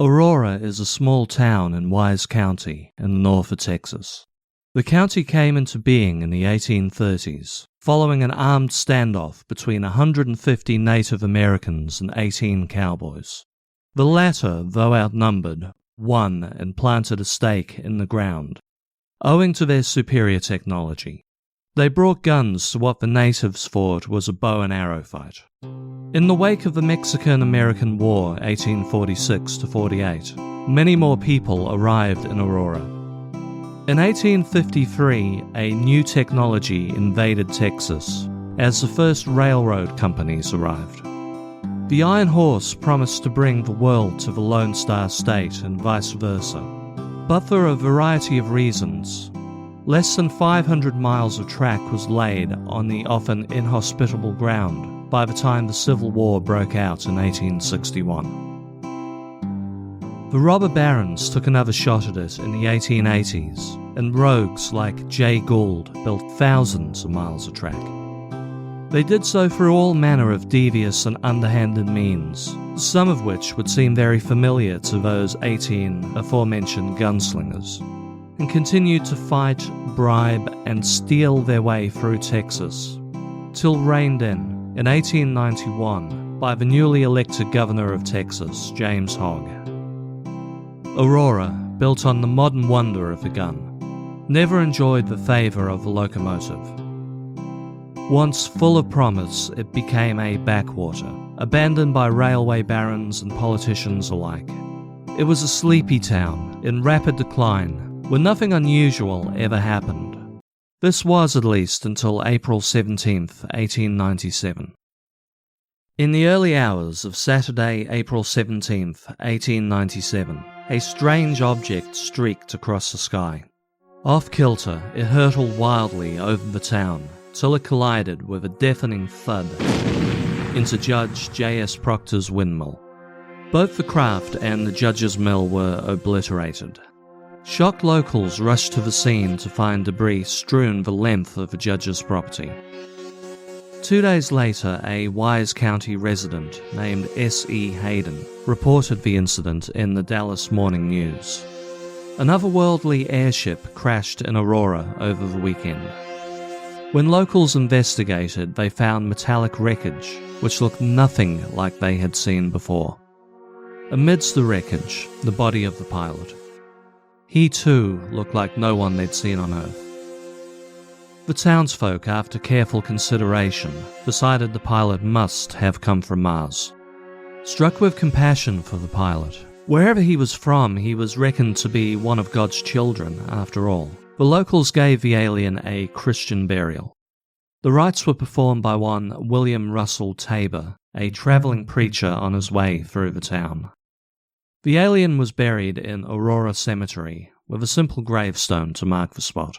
Aurora is a small town in Wise County in the north of Texas. The county came into being in the 1830s, following an armed standoff between 150 Native Americans and 18 cowboys. The latter, though outnumbered, won and planted a stake in the ground. Owing to their superior technology, they brought guns to what the natives thought was a bow and arrow fight. In the wake of the Mexican-American War 1846-48, many more people arrived in Aurora. In 1853, a new technology invaded Texas as the first railroad companies arrived. The Iron Horse promised to bring the world to the Lone Star State and vice versa, but for a variety of reasons, less than 500 miles of track was laid on the often inhospitable ground by the time the Civil War broke out in 1861. The robber barons took another shot at it in the 1880s, and rogues like Jay Gould built thousands of miles of track. They did so through all manner of devious and underhanded means, some of which would seem very familiar to those 18 aforementioned gunslingers, and continued to fight, bribe, and steal their way through Texas, till reined in 1891 by the newly elected governor of Texas, James Hogg. Aurora, built on the modern wonder of the gun, never enjoyed the favour of the locomotive. Once full of promise, it became a backwater, abandoned by railway barons and politicians alike. It was a sleepy town, in rapid decline, where nothing unusual ever happened. This was at least until April 17th, 1897. In the early hours of Saturday, April 17th, 1897, a strange object streaked across the sky. Off-kilter, it hurtled wildly over the town, till it collided with a deafening thud into Judge J.S. Proctor's windmill. Both the craft and the judge's mill were obliterated. Shocked locals rushed to the scene to find debris strewn the length of the judge's property. 2 days later, a Wise County resident named S.E. Hayden reported the incident in the Dallas Morning News. An otherworldly airship crashed in Aurora over the weekend. When locals investigated, they found metallic wreckage, which looked nothing like they had seen before. Amidst the wreckage, the body of the pilot. He too looked like no one they'd seen on Earth. The townsfolk, after careful consideration, decided the pilot must have come from Mars. Struck with compassion for the pilot, wherever he was from, he was reckoned to be one of God's children, after all. The locals gave the alien a Christian burial. The rites were performed by one William Russell Tabor, a traveling preacher on his way through the town. The alien was buried in Aurora Cemetery, with a simple gravestone to mark the spot.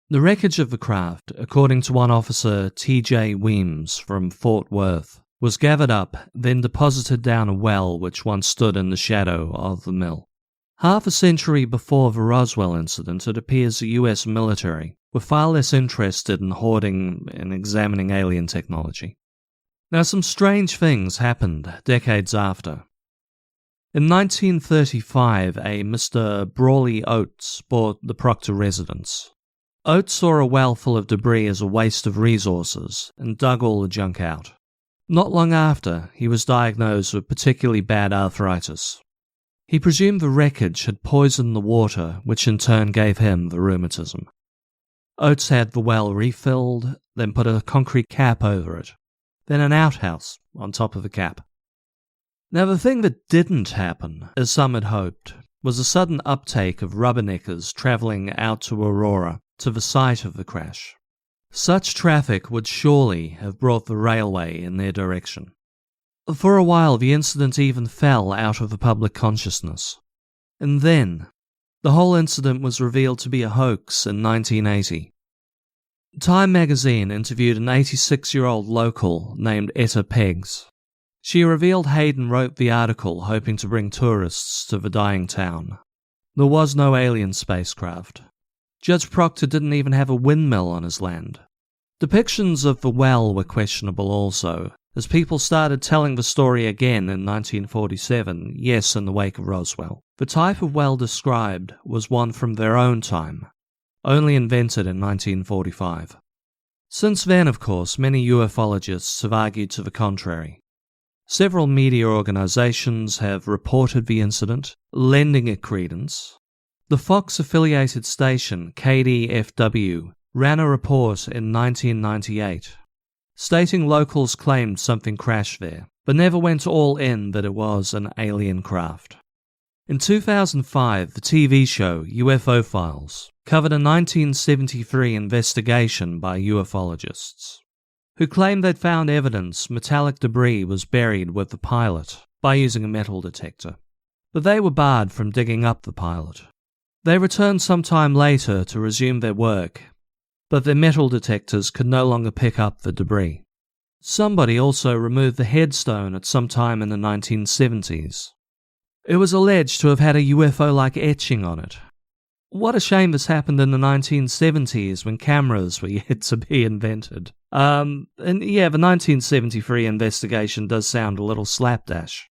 The wreckage of the craft, according to one officer T.J. Weems from Fort Worth, was gathered up, then deposited down a well which once stood in the shadow of the mill. Half a century before the Roswell incident, it appears the U.S. military were far less interested in hoarding and examining alien technology. Now, some strange things happened decades after. In 1935, a Mr. Brawley Oates bought the Proctor residence. Oates saw a well full of debris as a waste of resources and dug all the junk out. Not long after, he was diagnosed with particularly bad arthritis. He presumed the wreckage had poisoned the water, which in turn gave him the rheumatism. Oates had the well refilled, then put a concrete cap over it, then an outhouse on top of the cap. Now, the thing that didn't happen, as some had hoped, was a sudden uptake of rubberneckers travelling out to Aurora, to the site of the crash. Such traffic would surely have brought the railway in their direction. For a while, the incident even fell out of the public consciousness. And then, the whole incident was revealed to be a hoax in 1980. Time magazine interviewed an 86-year-old local named Etta Peggs. She revealed Hayden wrote the article hoping to bring tourists to the dying town. There was no alien spacecraft. Judge Proctor didn't even have a windmill on his land. Depictions of the well were questionable also, as people started telling the story again in 1947, yes, in the wake of Roswell. The type of well described was one from their own time, only invented in 1945. Since then, of course, many ufologists have argued to the contrary. Several media organizations have reported the incident, lending it credence. The Fox-affiliated station KDFW ran a report in 1998, stating locals claimed something crashed there, but never went all in that it was an alien craft. In 2005, the TV show UFO Files covered a 1973 investigation by ufologists, who claimed they'd found evidence metallic debris was buried with the pilot by using a metal detector, but they were barred from digging up the pilot. They returned some time later to resume their work, but their metal detectors could no longer pick up the debris. Somebody also removed the headstone at some time in the 1970s. It was alleged to have had a UFO-like etching on it. What a shame this happened in the 1970s when cameras were yet to be invented. The 1973 investigation does sound a little slapdash.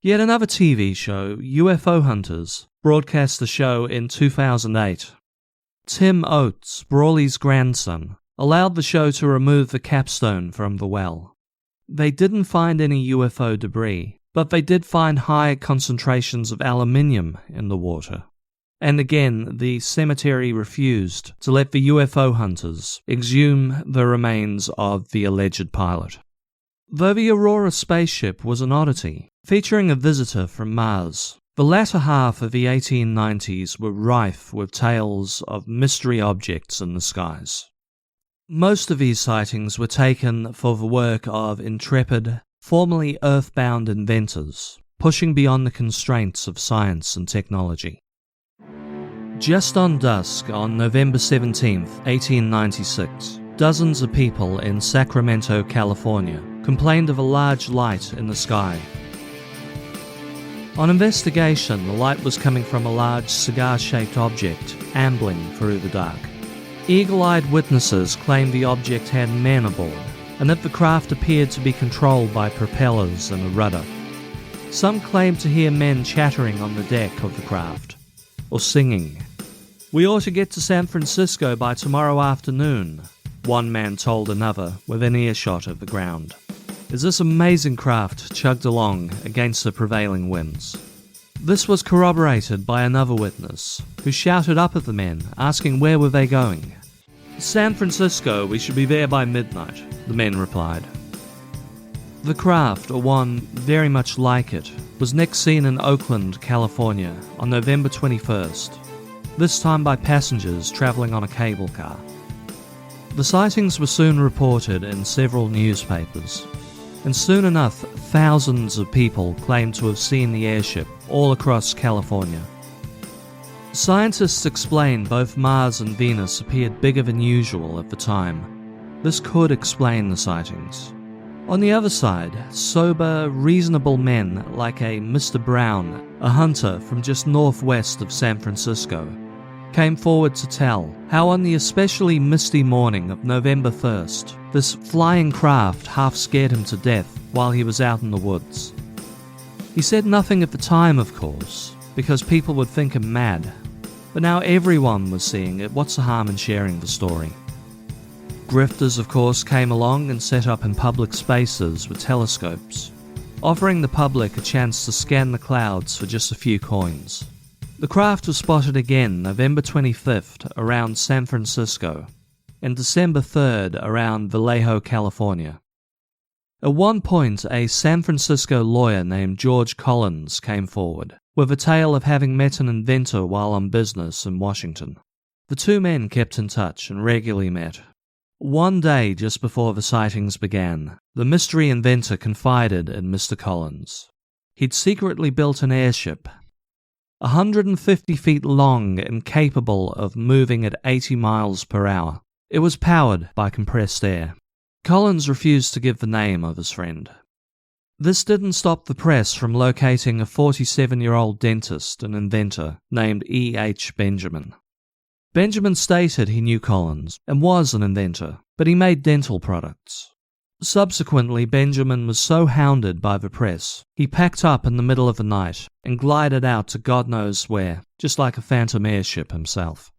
Yet another TV show, UFO Hunters, broadcast the show in 2008. Tim Oates, Brawley's grandson, allowed the show to remove the capstone from the well. They didn't find any UFO debris, but they did find high concentrations of aluminium in the water. And again, the cemetery refused to let the UFO hunters exhume the remains of the alleged pilot. Though the Aurora spaceship was an oddity, featuring a visitor from Mars, the latter half of the 1890s were rife with tales of mystery objects in the skies. Most of these sightings were taken for the work of intrepid, formerly earthbound inventors, pushing beyond the constraints of science and technology. Just on dusk on November 17, 1896, dozens of people in Sacramento, California, complained of a large light in the sky. On investigation, the light was coming from a large cigar-shaped object ambling through the dark. Eagle-eyed witnesses claimed the object had men aboard, and that the craft appeared to be controlled by propellers and a rudder. Some claimed to hear men chattering on the deck of the craft, or singing. "We ought to get to San Francisco by tomorrow afternoon," one man told another within earshot of the ground, as this amazing craft chugged along against the prevailing winds. This was corroborated by another witness, who shouted up at the men, asking where were they going. "San Francisco, we should be there by midnight," the men replied. The craft, or one very much like it, was next seen in Oakland, California on November 21st, this time by passengers travelling on a cable car. The sightings were soon reported in several newspapers, and soon enough thousands of people claimed to have seen the airship all across California. Scientists explained both Mars and Venus appeared bigger than usual at the time. This could explain the sightings. On the other side, sober, reasonable men like a Mr. Brown, a hunter from just northwest of San Francisco, came forward to tell how on the especially misty morning of November 1st, this flying craft half scared him to death while he was out in the woods. He said nothing at the time, of course, because people would think him mad, but now everyone was seeing it. What's the harm in sharing the story? Grifters, of course, came along and set up in public spaces with telescopes, offering the public a chance to scan the clouds for just a few coins. The craft was spotted again November 25th around San Francisco and December 3rd around Vallejo, California. At one point, a San Francisco lawyer named George Collins came forward with a tale of having met an inventor while on business in Washington. The two men kept in touch and regularly met. One day just before the sightings began, the mystery inventor confided in Mr. Collins. He'd secretly built an airship, 150 feet long and capable of moving at 80 miles per hour. It was powered by compressed air. Collins refused to give the name of his friend. This didn't stop the press from locating a 47-year-old dentist and inventor named E.H. Benjamin. Benjamin stated he knew Collins and was an inventor, but he made dental products. Subsequently, Benjamin was so hounded by the press, he packed up in the middle of the night and glided out to God knows where, just like a Phantom Airship himself.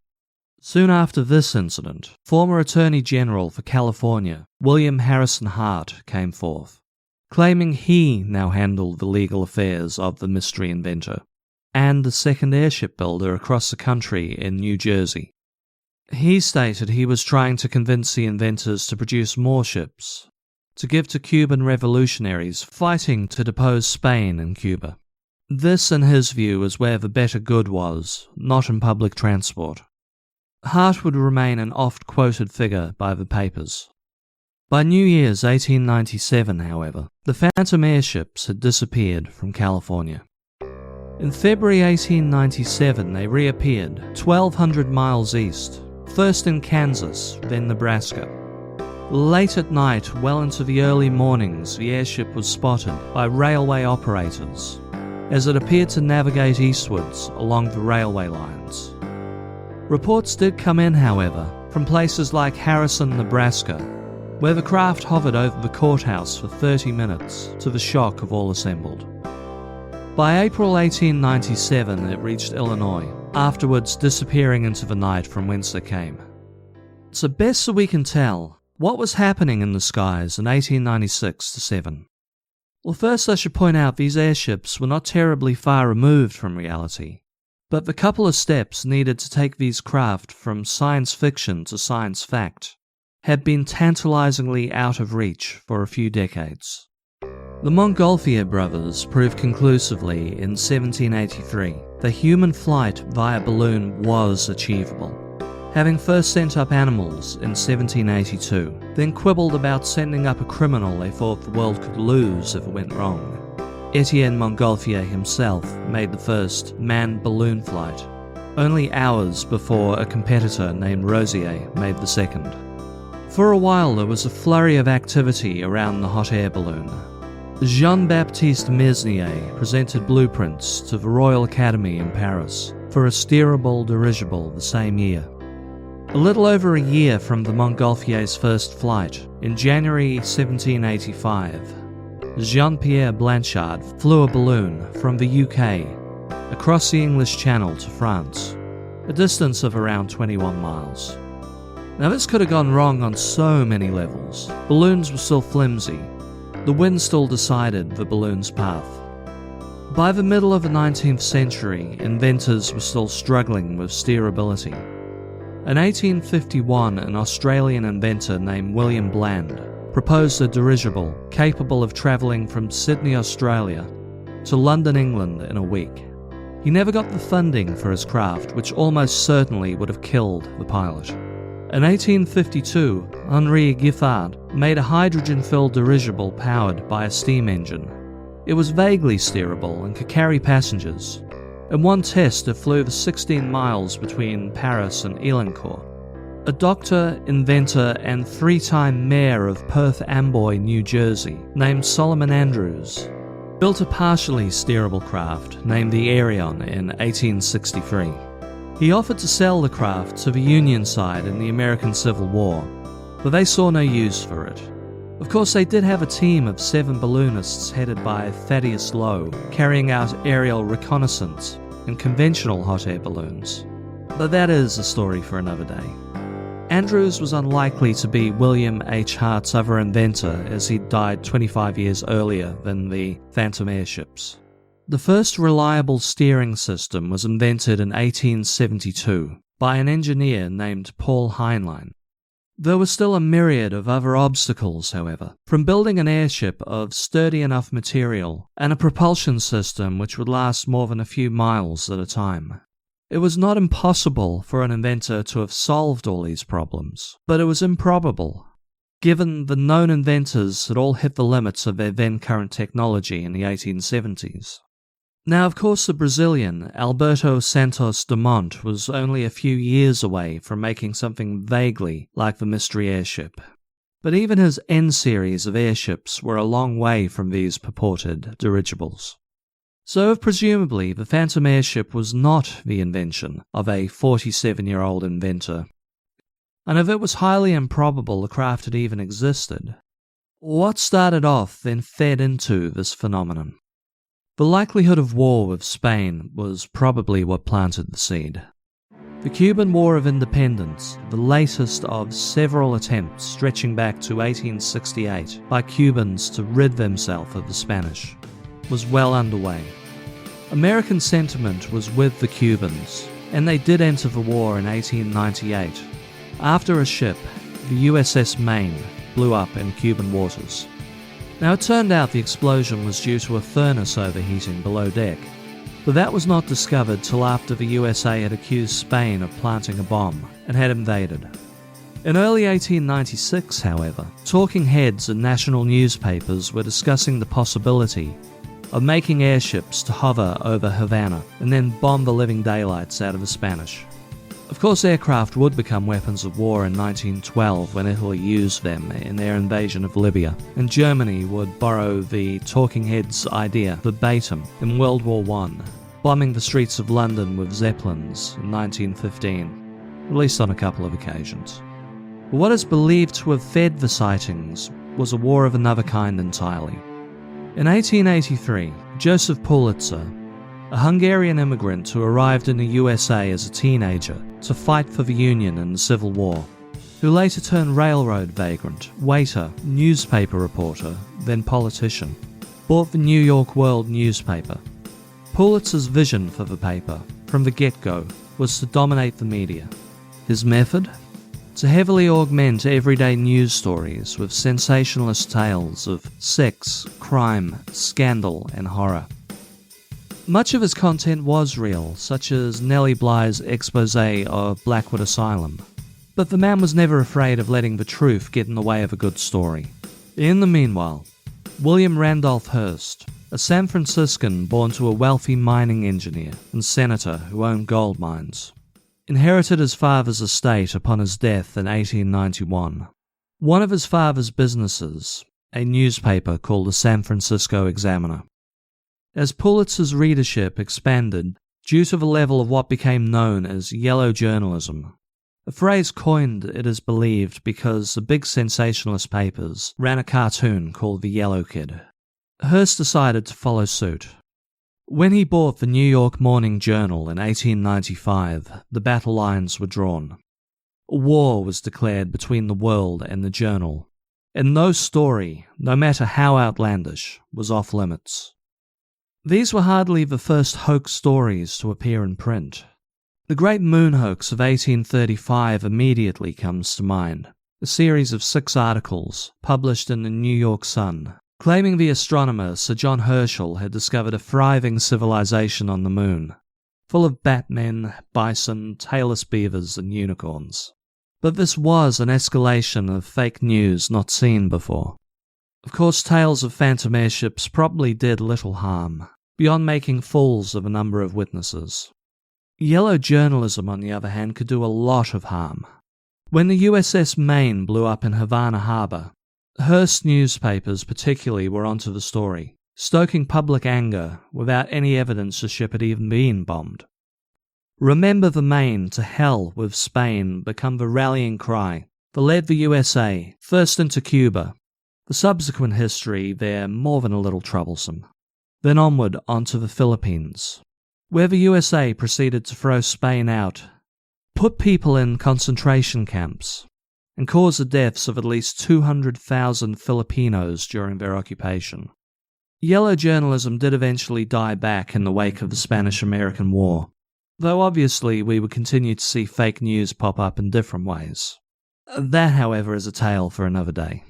Soon after this incident, former Attorney General for California, William Harrison Hart, came forth, claiming he now handled the legal affairs of the mystery inventor and the second airship builder across the country in New Jersey. He stated he was trying to convince the inventors to produce more ships, to give to Cuban revolutionaries fighting to depose Spain in Cuba. This, in his view, is where the better good was, not in public transport. Hart would remain an oft-quoted figure by the papers. By New Year's 1897, however, the Phantom Airships had disappeared from California. In February 1897, they reappeared 1,200 miles east, first in Kansas, then Nebraska. Late at night, well into the early mornings, the airship was spotted by railway operators as it appeared to navigate eastwards along the railway lines. Reports did come in, however, from places like Harrison, Nebraska, where the craft hovered over the courthouse for 30 minutes to the shock of all assembled. By April 1897, it reached Illinois, afterwards disappearing into the night from whence it came. So best that we can tell, what was happening in the skies in 1896-7? Well, first I should point out these airships were not terribly far removed from reality, but the couple of steps needed to take these craft from science fiction to science fact had been tantalizingly out of reach for a few decades. The Montgolfier brothers proved conclusively in 1783 that human flight via balloon was achievable, having first sent up animals in 1782, then quibbled about sending up a criminal they thought the world could lose if it went wrong. Etienne Montgolfier himself made the first manned balloon flight, only hours before a competitor named Rosier made the second. For a while there was a flurry of activity around the hot air balloon. Jean-Baptiste Mesnier presented blueprints to the Royal Academy in Paris for a steerable dirigible the same year. A little over a year from the Montgolfier's first flight, in January 1785, Jean-Pierre Blanchard flew a balloon from the UK across the English Channel to France, a distance of around 21 miles. Now this could have gone wrong on so many levels. Balloons were still flimsy. The wind still decided the balloon's path. By the middle of the 19th century, inventors were still struggling with steerability. In 1851, an Australian inventor named William Bland proposed a dirigible capable of travelling from Sydney, Australia to London, England in a week. He never got the funding for his craft, which almost certainly would have killed the pilot. In 1852, Henri Giffard made a hydrogen-filled dirigible powered by a steam engine. It was vaguely steerable and could carry passengers. In one test, it flew the 16 miles between Paris and Elancourt. A doctor, inventor, and three-time mayor of Perth Amboy, New Jersey, named Solomon Andrews, built a partially steerable craft named the Aerion in 1863. He offered to sell the craft to the Union side in the American Civil War, but they saw no use for it. Of course, they did have a team of 7 balloonists headed by Thaddeus Lowe, carrying out aerial reconnaissance in conventional hot air balloons. But that is a story for another day. Andrews was unlikely to be William H. Hart's other inventor, as he died 25 years earlier than the Phantom Airships. The first reliable steering system was invented in 1872 by an engineer named Paul Heinlein. There was still a myriad of other obstacles, however, from building an airship of sturdy enough material and a propulsion system which would last more than a few miles at a time. It was not impossible for an inventor to have solved all these problems, but it was improbable, given the known inventors had all hit the limits of their then-current technology in the 1870s. Now, of course, the Brazilian Alberto Santos Dumont was only a few years away from making something vaguely like the mystery airship. But even his N-series of airships were a long way from these purported dirigibles. So, presumably, the Phantom Airship was not the invention of a 47-year-old inventor. And if it was highly improbable the craft had even existed, What started off then fed into this phenomenon. The likelihood of war with Spain was probably what planted the seed. The Cuban War of Independence, the latest of several attempts stretching back to 1868 by Cubans to rid themselves of the Spanish, was well underway. American sentiment was with the Cubans, and they did enter the war in 1898, after a ship, the USS Maine, blew up in Cuban waters. Now it turned out the explosion was due to a furnace overheating below deck, but that was not discovered till after the USA had accused Spain of planting a bomb and had invaded. In early 1896, however, talking heads and national newspapers were discussing the possibility of making airships to hover over Havana and then bomb the living daylights out of the Spanish. Of course, aircraft would become weapons of war in 1912 when Italy used them in their invasion of Libya, and Germany would borrow the talking heads' idea verbatim in World War I, bombing the streets of London with Zeppelins in 1915, at least on a couple of occasions. But what is believed to have fed the sightings was a war of another kind entirely. In 1883, Joseph Pulitzer, a Hungarian immigrant who arrived in the USA as a teenager to fight for the Union in the Civil War, who later turned railroad vagrant, waiter, newspaper reporter, then politician, bought the New York World newspaper. Pulitzer's vision for the paper, from the get-go, was to dominate the media. His method? To heavily augment everyday news stories with sensationalist tales of sex, crime, scandal, and horror. Much of his content was real, such as Nellie Bly's expose of Blackwood Asylum, but the man was never afraid of letting the truth get in the way of a good story. In the meanwhile, William Randolph Hearst, a San Franciscan born to a wealthy mining engineer and senator who owned gold mines, inherited his father's estate upon his death in 1891. One of his father's businesses, a newspaper called the San Francisco Examiner. As Pulitzer's readership expanded due to the level of what became known as yellow journalism, a phrase coined, it is believed, because the big sensationalist papers ran a cartoon called The Yellow Kid, Hearst decided to follow suit. When he bought the New York Morning Journal in 1895, the battle lines were drawn. A war was declared between the World and the Journal, and no story, no matter how outlandish, was off limits. These were hardly the first hoax stories to appear in print. The Great Moon Hoax of 1835 immediately comes to mind, a series of 6 articles published in the New York Sun, claiming the astronomer Sir John Herschel had discovered a thriving civilization on the moon, full of batmen, bison, tailless beavers, and unicorns. But this was an escalation of fake news not seen before. Of course, tales of Phantom Airships probably did little harm, beyond making fools of a number of witnesses. Yellow journalism, on the other hand, could do a lot of harm. When the USS Maine blew up in Havana Harbor, Hearst newspapers particularly were onto the story, stoking public anger without any evidence the ship had even been bombed. Remember the Maine, to hell with Spain, become the rallying cry that led the USA first into Cuba. The subsequent history there more than a little troublesome. Then onward onto the Philippines, where the USA proceeded to throw Spain out, put people in concentration camps, and cause the deaths of at least 200,000 Filipinos during their occupation. Yellow journalism did eventually die back in the wake of the Spanish-American War, though obviously we would continue to see fake news pop up in different ways. That, however, is a tale for another day.